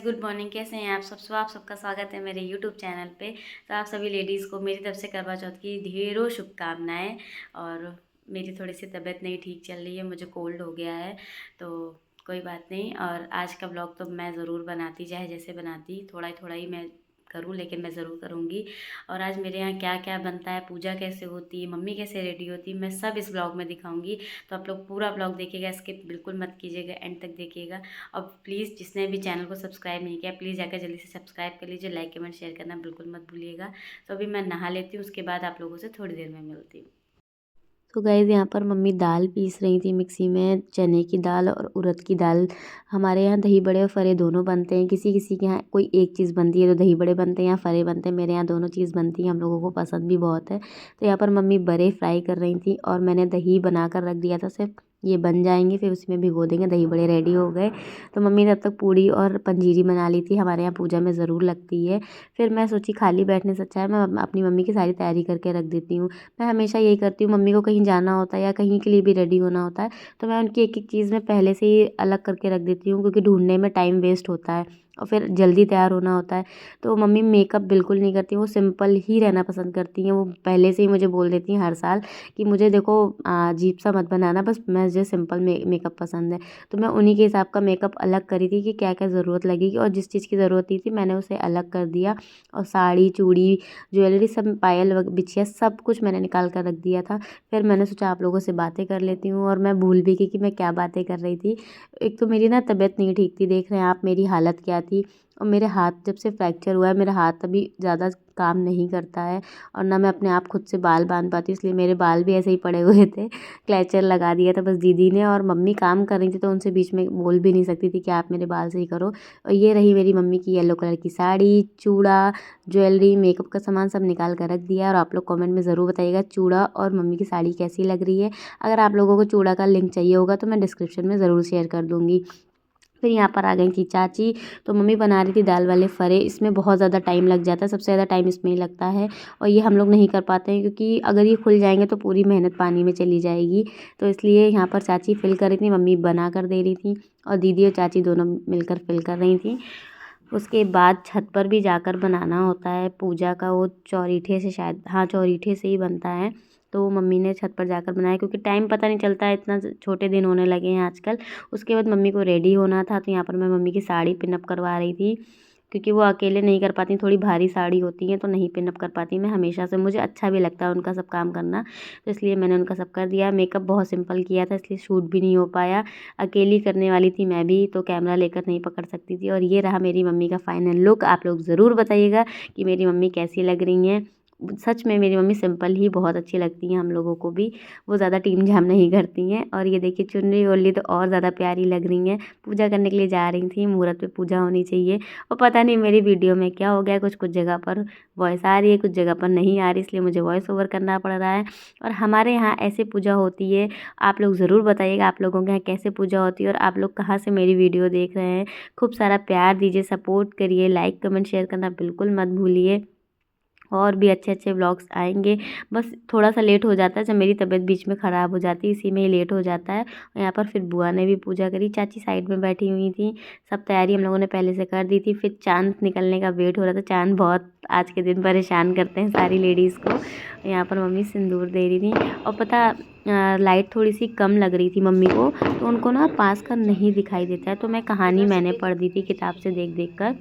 Good morning. कैसे हैं आप सबका स्वागत है मेरे यूट्यूब चैनल पे। तो आप सभी लेडीज़ को मेरी तरफ से करवा चौथ की ढेरों शुभकामनाएं। और मेरी थोड़ी सी तबीयत नहीं ठीक चल रही है, मुझे कोल्ड हो गया है, तो कोई बात नहीं। और आज का ब्लॉग तो मैं ज़रूर बनाती, चाहे जैसे बनाती, थोड़ा ही मैं करूँ, लेकिन मैं ज़रूर करूँगी। और आज मेरे यहाँ क्या क्या बनता है, पूजा कैसे होती है, मम्मी कैसे रेडी होती है, मैं सब इस ब्लॉग में दिखाऊंगी। तो आप लोग पूरा ब्लॉग देखिएगा, स्किप बिल्कुल मत कीजिएगा, एंड तक देखिएगा। और प्लीज़ जिसने भी चैनल को सब्सक्राइब नहीं किया, प्लीज़ जाकर जल्दी से सब्सक्राइब कर लीजिए, लाइक कमेंट शेयर करना बिल्कुल मत भूलिएगा। तो अभी मैं नहा लेती हूँ, उसके बाद आप लोगों से थोड़ी देर में मिलती हूँ। तो गाइज़ यहाँ पर मम्मी दाल पीस रही थी मिक्सी में, चने की दाल और उड़द की दाल। हमारे यहाँ दही बड़े और फरे दोनों बनते हैं। किसी किसी के यहाँ कोई एक चीज़ बनती है तो दही बड़े बनते हैं या फरे बनते हैं। मेरे यहाँ दोनों चीज़ बनती है, हम लोगों को पसंद भी बहुत है। तो यहाँ पर मम्मी बड़े फ्राई कर रही थी और मैंने दही बना कर रख दिया था, सिर्फ ये बन जाएंगे फिर उसमें भिगो देंगे, दही बड़े रेडी हो गए। तो मम्मी ने तब तक पूड़ी और पंजीरी बना ली थी, हमारे यहाँ पूजा में ज़रूर लगती है। फिर मैं सोची खाली बैठने से अच्छा है मैं अपनी मम्मी की सारी तैयारी करके रख देती हूँ। मैं हमेशा यही करती हूँ, मम्मी को कहीं जाना होता है या कहीं के लिए भी रेडी होना होता है तो मैं उनकी एक एक चीज़ में पहले से ही अलग करके रख देती हूँ, क्योंकि ढूंढने में टाइम वेस्ट होता है और फिर जल्दी तैयार होना होता है। तो मम्मी मेकअप बिल्कुल नहीं करती, वो सिंपल ही रहना पसंद करती हैं। वो पहले से ही मुझे बोल देती हैं हर साल कि मुझे देखो अजीब सा मत बनाना, बस मुझे सिंपल मेकअप पसंद है। तो मैं उन्हीं के हिसाब का मेकअप अलग करी थी कि क्या क्या ज़रूरत लगेगी, और जिस चीज़ की ज़रूरत थी मैंने उसे अलग कर दिया। और साड़ी चूड़ी ज्वेलरी सब, पायल बिछिया सब कुछ मैंने निकाल कर रख दिया था। फिर मैंने सोचा आप लोगों से बातें कर लेती हूँ, और मैं भूल भी गई कि मैं क्या बातें कर रही थी। एक तो मेरी ना तबीयत नहीं ठीक थी, देख रहे हैं आप मेरी हालत क्या थी। और मेरे हाथ जब से फ्रैक्चर हुआ है, मेरा हाथ अभी ज़्यादा काम नहीं करता है, और ना मैं अपने आप खुद से बाल बांध पाती हूँ, इसलिए मेरे बाल भी ऐसे ही पड़े हुए थे। क्लेचर लगा दिया था बस दीदी ने, और मम्मी काम कर रही थी तो उनसे बीच में बोल भी नहीं सकती थी कि आप मेरे बाल सही करो। और ये रही मेरी मम्मी की येलो कलर की साड़ी, चूड़ा, ज्वेलरी, मेकअप का सामान सब निकाल कर रख दिया है। और आप लोग कमेंट में ज़रूर बताइएगा चूड़ा और मम्मी की साड़ी कैसी लग रही है। अगर आप लोगों को चूड़ा का लिंक चाहिए होगा तो मैं डिस्क्रिप्शन में ज़रूर शेयर कर दूँगी। फिर यहाँ पर आ गई थी चाची, तो मम्मी बना रही थी दाल वाले फरे। इसमें बहुत ज़्यादा टाइम लग जाता है, सबसे ज़्यादा टाइम इसमें ही लगता है, और ये हम लोग नहीं कर पाते हैं क्योंकि अगर ये खुल जाएंगे तो पूरी मेहनत पानी में चली जाएगी। तो इसलिए यहाँ पर चाची फिल कर रही थी, मम्मी बना कर दे रही थी, और दीदी और चाची दोनों मिलकर फिल कर रही थी। उसके बाद छत पर भी जाकर बनाना होता है पूजा का, वो चौरीठे से, शायद हाँ चौरीठे से ही बनता है। तो मम्मी ने छत पर जाकर बनाया, क्योंकि टाइम पता नहीं चलता है, इतना छोटे दिन होने लगे हैं आजकल। उसके बाद मम्मी को रेडी होना था, तो यहाँ पर मैं मम्मी की साड़ी पिनअप करवा रही थी, क्योंकि वो अकेले नहीं कर पाती, थोड़ी भारी साड़ी होती है तो नहीं पिनअप कर पाती। मैं हमेशा से, मुझे अच्छा भी लगता है उनका सब काम करना, तो इसलिए मैंने उनका सब कर दिया। मेकअप बहुत सिंपल किया था, इसलिए शूट भी नहीं हो पाया। अकेली करने वाली थी मैं भी, तो कैमरा लेकर नहीं पकड़ सकती थी। और ये रहा मेरी मम्मी का फाइनल लुक। आप लोग ज़रूर बताइएगा कि मेरी मम्मी कैसी लग रही हैं। सच में मेरी मम्मी सिंपल ही बहुत अच्छी लगती हैं हम लोगों को भी, वो ज़्यादा टीम झाम नहीं करती हैं। और ये देखिए चुन्नी ओढ़ तो और ज़्यादा प्यारी लग रही हैं। पूजा करने के लिए जा रही थी, मुहूर्त पे पूजा होनी चाहिए। और पता नहीं मेरी वीडियो में क्या हो गया, कुछ कुछ जगह पर वॉइस आ रही है, कुछ जगह पर नहीं आ रही, इसलिए मुझे वॉइस ओवर करना पड़ रहा है। और हमारे यहाँ ऐसे पूजा होती है, आप लोग ज़रूर बताइएगा आप लोगों के यहाँ कैसे पूजा होती है, और आप लोग कहाँ से मेरी वीडियो देख रहे हैं। खूब सारा प्यार दीजिए, सपोर्ट करिए, लाइक कमेंट शेयर करना बिल्कुल मत भूलिए। और भी अच्छे अच्छे व्लॉग्स आएंगे, बस थोड़ा सा लेट हो जाता है, जब मेरी तबीयत बीच में ख़राब हो जाती है इसी में ही लेट हो जाता है। और यहाँ पर फिर बुआ ने भी पूजा करी, चाची साइड में बैठी हुई थी, सब तैयारी हम लोगों ने पहले से कर दी थी। फिर चाँद निकलने का वेट हो रहा था, चाँद बहुत आज के दिन परेशान करते हैं सारी लेडीज़ को। यहाँ पर मम्मी सिंदूर दे रही थी, और पता लाइट थोड़ी सी कम लग रही थी मम्मी को, तो उनको ना पास का नहीं दिखाई देता है। तो मैं कहानी मैंने पढ़ दी थी किताब से देख देख कर।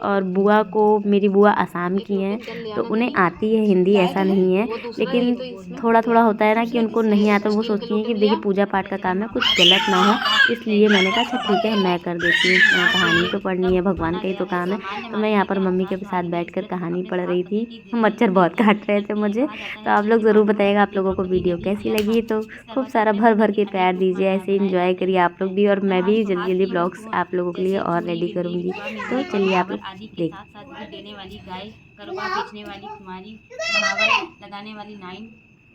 और बुआ को, मेरी बुआ असम की हैं, तो उन्हें आती है हिंदी, ऐसा नहीं है, लेकिन थोड़ा थोड़ा होता है ना कि उनको नहीं आता। वो सोचती हैं कि देखिए पूजा पाठ का काम है, कुछ गलत ना हो, इसलिए मैंने कहा अच्छा ठीक है मैं कर देती हूँ, कहानी तो पढ़नी है, भगवान का ही तो काम है। तो मैं यहाँ पर मम्मी के साथ बैठकर कहानी पढ़ रही थी। मच्छर बहुत काट रहे थे मुझे। तो आप लोग ज़रूर बताइएगा आप लोगों को वीडियो कैसी लगी। तो खूब सारा भर भर के प्यार दीजिए, ऐसे इंजॉय करिए आप लोग भी, और मैं भी जल्दी जल्दी ब्लॉग्स आप लोगों के लिए और रेडी करूँगी। तो चलिए आप लोग देख। साथ साथ दूध देने वाली गाय, करुआ बेचने वाली कुमारी, महावर लगाने वाली नाइन,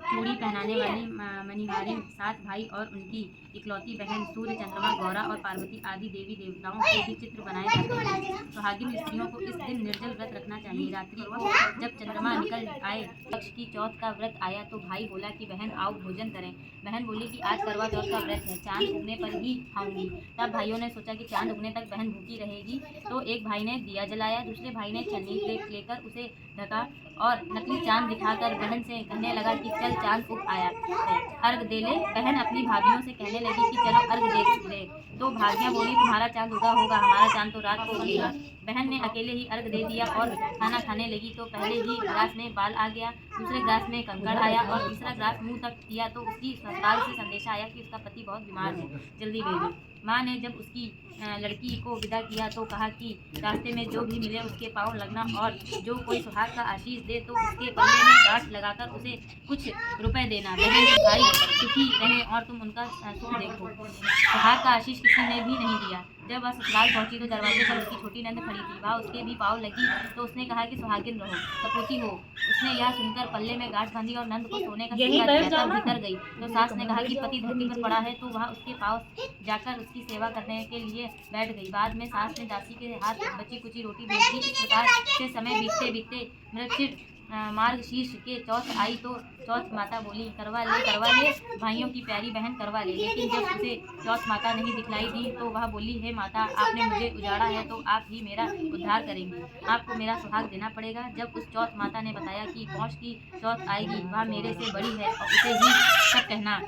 चूड़ी पहनाने वाली मणिहारिन, सात भाई और उनकी इकलौती बहन, सूर्य, चंद्रमा, गौरा और पार्वती आदि देवी देवताओं के भी चित्र बनाए जाते हैं। तो सुहागिन स्त्रियों को इस दिन निर्जल व्रत रखना चाहिए। रात्रि को जब चंद्रमा निकल आए, पक्ष की चौथ का व्रत आया तो भाई बोला कि बहन आओ भोजन करें। बहन बोली कि आज करवा चौथ का व्रत है, चांद उगने पर ही खाऊंगी। तब भाइयों ने सोचा कि चांद उगने तक बहन भूखी रहेगी, तो एक भाई ने दिया जलाया, दूसरे भाई ने छन्नी लेकर उसे ढका और नकली चांद दिखाकर बहन से कहने लगा कि चल चांद उग आया है, अर्घ दे ले। बहन अपनी भाभीियों से कहने लगी कि चलो अर्घ दे। तो भाभियां बोली तुम्हारा चांद उगा होगा, हमारा चांद तो रात को उगेगा। बहन ने अकेले ही अर्घ दे दिया और खाना खाने लगी तो पहले ही ग्लास में बाल आ गया, दूसरे ग्लास में कंकड़ आया और तीसरा ग्लास मुंह तक किया तो उसकी ससुराल से संदेशा आया कि उसका पति बहुत बीमार है, जल्दी भेजो। माँ ने जब उसकी लड़की को विदा किया तो कहा कि रास्ते में जो भी मिले उसके पाँव लगना और जो कोई सुहाग का आशीष दे तो उसके पल्ले में गांठ लगाकर उसे कुछ रुपए देना। बहन के भाई सुखी रहे और तुम उनका सुख देखो। सुहाग का आशीष किसी ने भी नहीं दिया। जब वह ससुराल पहुंची तो दरवाजे पर उसकी छोटी नंद खड़ी थी, वह उसके भी पाँव लगी तो उसने कहा कि सुहागिन रहो, सपूती हो। उसने यह सुनकर पल्ले में गांठ बांधी और नंद को सोने का सिक्का दिया। तब भीतर गई तो सास ने कहा कि पति धरती पर पड़ा है तो वह उसके पाँव जाकर उसकी सेवा करने के लिए बैठ गई। बाद में सास ने दासी के हाथ बची कुची रोटी भेज दी। इस प्रकार से समय बीतते बीतते मृक्षिर मार्गशीर्ष के चौथ आई तो चौथ माता बोली करवा ले भाइयों की प्यारी बहन करवा ले। लेकिन जब उसे चौथ माता नहीं दिखलाई दी तो वह बोली हे माता, आपने मुझे उजाड़ा है तो आप ही मेरा उद्धार करेंगी, आपको मेरा सुहाग देना पड़ेगा। जब उस चौथ माता ने बताया कि पौष की चौथ आएगी, वह मेरे से बड़ी है और उसे ही सब कहना,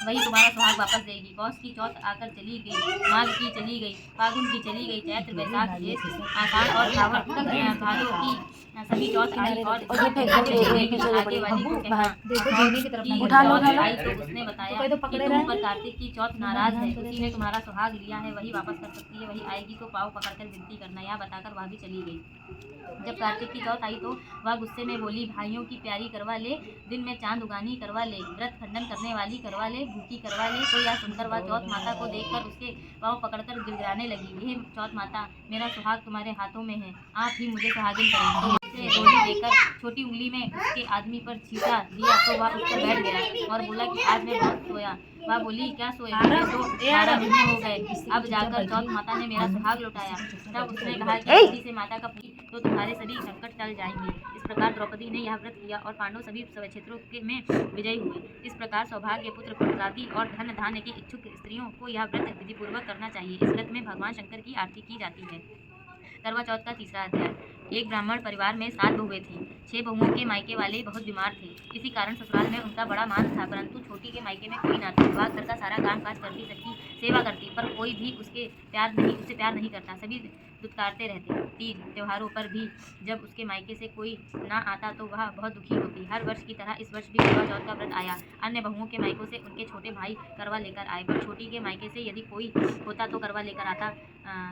वही तुम्हारा सुहाग वापस देगी। पौष की चौथ आकर चली गई, माघ की चली गई, फागुन की चली गई, चैत्र वैशाख ज्येष्ठ आषाढ़ और श्रावण भादों की सभी चौथ आई और आगे वाली को कहना आई तो उसने बताया कि तुम पर कार्तिक की चौथ नाराज है, उसी ने तुम्हारा सुहाग लिया है, वही वापस कर सकती है, वही आएगी तो पाँव पकड़कर विनती करना। यह बताकर वह भी चली गई। जब कार्तिक की चौथ आई तो वह गुस्से में बोली भाइयों की प्यारी करवा ले, दिन में चांद उगानी करवा ले, व्रत खंडन करने वाली करवा ले, भूखी करवा ले। तो यह सुनकर वह चौथ माता को देखकर उसके पाँव पकड़कर गिड़गिड़ाने लगी, हे चौथ माता, मेरा सुहाग तुम्हारे हाथों में है, आप ही मुझे सुहागिन करेंगे। उसे रोटी देकर छोटी उंगली में उसके आदमी पर छींटा दिया तो वह उस पर बैठ गया और बोला कि आज मैं बहुत सोया। वह बोली क्या सोए, मुझे तो 12 महीने हो गए, अब जाकर चौथ माता ने मेरा सुहाग लौटाया। तब उसने कहा कि जल्दी से माता का तो तुम्हारे सभी संकट टल जाएंगे। इस प्रकार द्रौपदी ने यह व्रत किया और पांडव सभी क्षेत्रों में विजयी हुए। इस प्रकार सौभाग्य, पुत्र पुत्रादि और धन धान्य की इच्छुक स्त्रियों को यह व्रत विधिपूर्वक करना चाहिए। इस व्रत में भगवान शंकर की आरती की जाती है। करवा चौथ का तीसरा अध्याय। एक ब्राह्मण परिवार में 7 बहुएं थीं। 6 बहुओं के मायके वाले बहुत बीमार थे, इसी कारण ससुराल में उनका बड़ा मान था, परंतु छोटी के मायके में कोई न था। वह घर का सारा काम काज करती, सबकी सेवा करती, पर कोई भी उसे प्यार नहीं करता, सभी दुत्कारते रहते। तीज त्योहारों पर भी जब उसके मायके से कोई ना आता तो वह बहुत दुखी होती। हर वर्ष की तरह इस वर्ष भी करवा चौथ का व्रत आया। अन्य बहुओं के मायकों से उनके छोटे भाई करवा लेकर आए, पर छोटी के मायके से यदि कोई होता तो करवा लेकर आता।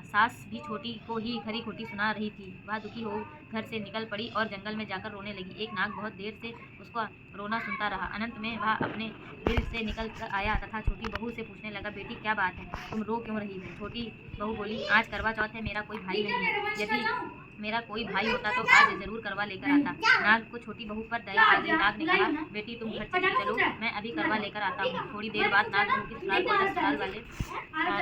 सास भी छोटी को ही खरी खोटी सुना रही थी। वह दुखी हो घर से निकल पड़ी और जंगल में जाकर रोने लगी। एक नाग बहुत देर से उसका रोना सुनता रहा। अनंत में वह अपने दिल से निकल कर आया तथा छोटी बहू से पूछने लगा, बेटी क्या बात है, तुम रो क्यों रही हो? छोटी बहू बोली, आज करवा चौथ है, मेरा कोई भाई नहीं है, यदि मेरा कोई भाई होता तो आज जरूर करवा लेकर आता। नाग को छोटी बहू पर दया आ गई। नाग ने कहा, बेटी तुम घर चलो, मैं अभी करवा लेकर आता हूँ। थोड़ी देर बाद नाग बहू की ससुराल पहुंचा। ससुराल वाले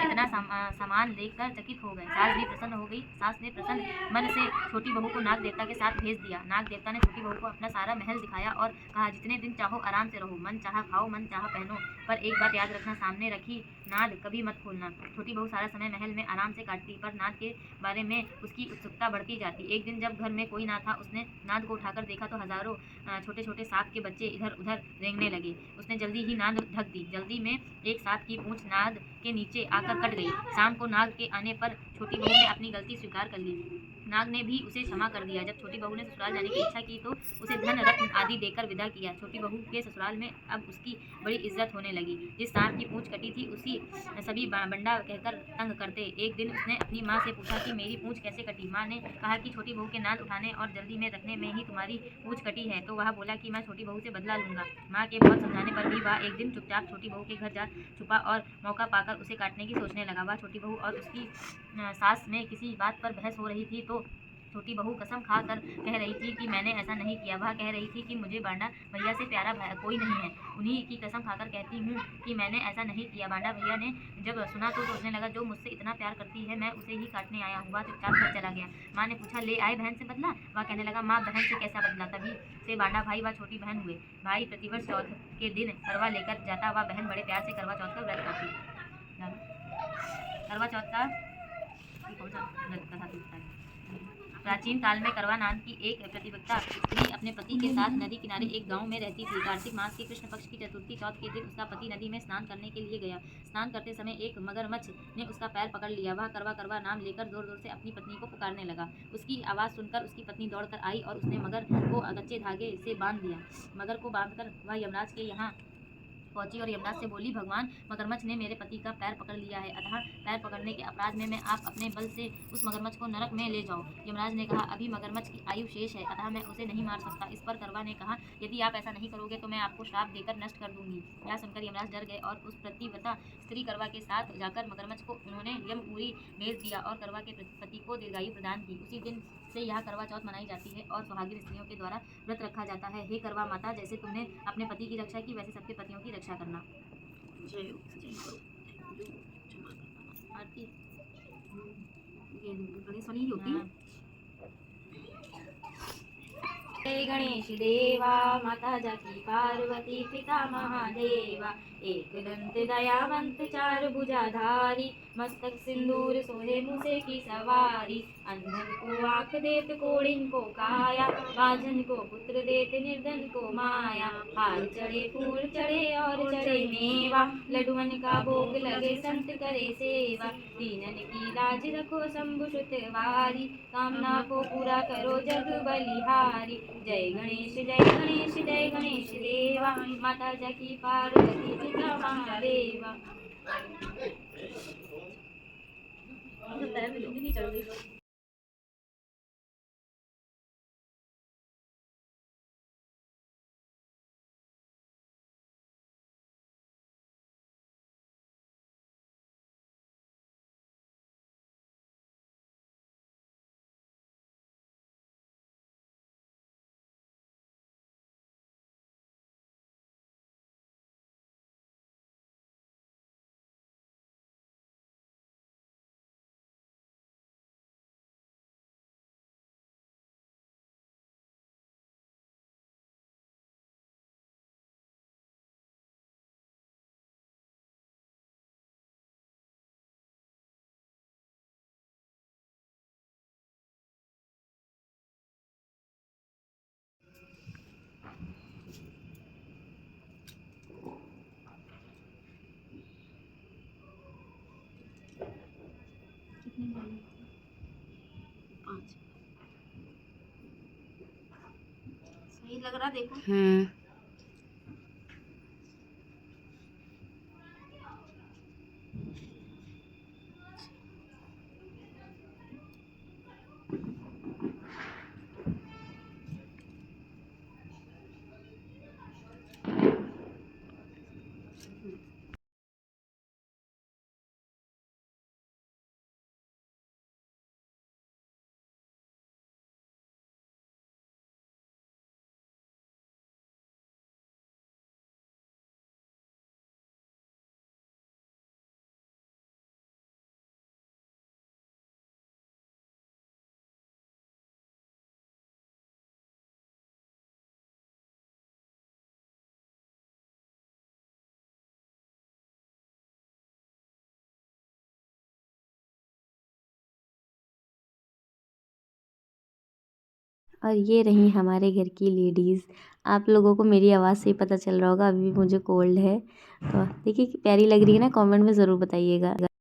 इतना सामान देखकर चकित हो गए। सास भी प्रसन्न हो गई। सास ने प्रसन्न मन से छोटी बहू को नाग देवता के साथ भेज दिया। नाग देवता ने छोटी बहू को अपना सारा महल दिखाया और कहा, जितने दिन चाहो आराम से रहो, मन चाहा खाओ, मन चाहा पहनो, पर एक बात याद रखना, सामने रखी नाद कभी मत खोलना। छोटी बहू सारा समय महल में आराम से काटती, पर नाद के बारे में उसकी उत्सुकता बढ़ती जाती। एक दिन जब घर में कोई ना था, उसने नाद को उठाकर देखा तो हजारों छोटे छोटे सांप के बच्चे इधर उधर रेंगने लगे। उसने जल्दी ही नाद ढक दी। जल्दी में एक सांप की पूंछ नाद के नीचे आकर कट गई। शाम को नाग के आने पर छोटी बहू ने अपनी गलती स्वीकार कर ली। नाग ने भी उसे क्षमा कर दिया। जब छोटी बहू ने ससुराल जाने की इच्छा की तो उसे धन रत्न आदि देकर विदा किया। छोटी बहू के ससुराल में अब उसकी बड़ी इज्जत होने लगी। जिस सांप की पूंछ कटी थी उसी सभी बंडा कहकर तंग करते। एक दिन उसने अपनी माँ से पूछा कि मेरी पूंछ कैसे कटी। माँ ने कहा कि छोटी बहू के नाद उठाने और जल्दी में रखने में ही तुम्हारी पूंछ कटी है। तो वह बोला कि मैं छोटी बहू से बदला लूंगा। माँ के बहुत समझाने पर भी वह एक दिन चुपचाप छोटी बहू के घर जा छुपा और मौका पाकर उसे काटने की सोचने लगा। वह छोटी बहू और उसकी सास में किसी बात पर बहस हो रही थी तो छोटी बहू कसम खा कर कह रही थी कि मैंने ऐसा नहीं किया। वह कह रही थी कि मुझे बांडा भैया से प्यारा कोई नहीं है। उन्हीं की कसम खाकर कहती हूँ कि मैंने ऐसा नहीं किया। बांडा भैया ने जब सुना तो सोचने लगा, जो मुझसे इतना प्यार करती है मैं उसे ही काटने आया हूँ। वह चुपचाप घर चला गया। माँ ने पूछा, ले आए बहन से बदला? वह कहने लगा, माँ बहन से कैसा बदला? तभी से बांडा भाई व छोटी बहन हुए। भाई प्रतिवर्ष चौथ के दिन करवा लेकर जाता, वह बहन बड़े प्यार से करवा चौथ का व्रत करती। करवा चौथ का व्रत कथा टूटता है। प्राचीन काल में करवा नाम की एक प्रतिवक्ता स्त्री अपने पति के साथ नदी किनारे एक गांव में रहती थी। कार्तिक मास के कृष्ण पक्ष की चतुर्थी चौथ के दिन उसका पति नदी में स्नान करने के लिए गया। स्नान करते समय एक मगरमच्छ ने उसका पैर पकड़ लिया। वह करवा करवा नाम लेकर जोर जोर से अपनी पत्नी को पुकारने लगा। उसकी आवाज़ सुनकर उसकी पत्नी दौड़कर आई और उसने मगर को कच्चे धागे से बांध दिया। मगर को बांधकर वह यमराज के यहाँ पहुंची और यमराज से बोली, भगवान, मगरमच्छ ने मेरे पति का पैर पकड़ लिया है, अतः पैर पकड़ने के अपराध में मैं आप अपने बल से उस मगरमच्छ को नरक में ले जाओ। यमराज ने कहा, अभी मगरमच्छ की आयु शेष है, अतः मैं उसे नहीं मार सकता। इस पर करवा ने कहा, यदि आप ऐसा नहीं करोगे तो मैं आपको श्राप देकर नष्ट कर दूंगी। यह सुनकर यमराज डर गए और उस प्रतिव्रता स्त्री करवा के साथ जाकर मगरमच्छ को उन्होंने यमपुरी भेज दिया और करवा के पति को दीर्घायु प्रदान की। उसी दिन से यह करवा चौथ मनाई जाती है और सुहागिन स्त्रियों के द्वारा व्रत रखा जाता है। हे करवा माता, जैसे तुमने अपने पति की रक्षा की, वैसे सबके पतियों की रक्षा करना। आरती ये गणेश वाली ही होती है। जय गणेश देवा, माता जाकी पार्वती, पिता महादेवा, एक दंत दयावंत चार भुजाधारी, मस्तक सिंदूर सोहे मूसे की सवारी, अंधन को आँख देत कोढ़िन को काया, बाझन को पुत्र देत निर्धन को माया, हार चढ़े फूल चढ़े और चढ़े मेवा, लडुअन का भोग लगे संत करे सेवा, दीनन की लाज रखो शंभु सुत वारी, कामना को पूरा करो जग बलिहारी। जय गणेश जय गणेश जय गणेश देवा, माता जाकी पार्वती, पिता महादेवा। सही लग रहा, देखो। और ये रही हमारे घर की लेडीज़। आप लोगों को मेरी आवाज़ से ही पता चल रहा होगा, अभी भी मुझे कोल्ड है। तो देखिए प्यारी लग रही है ना, कमेंट में ज़रूर बताइएगा।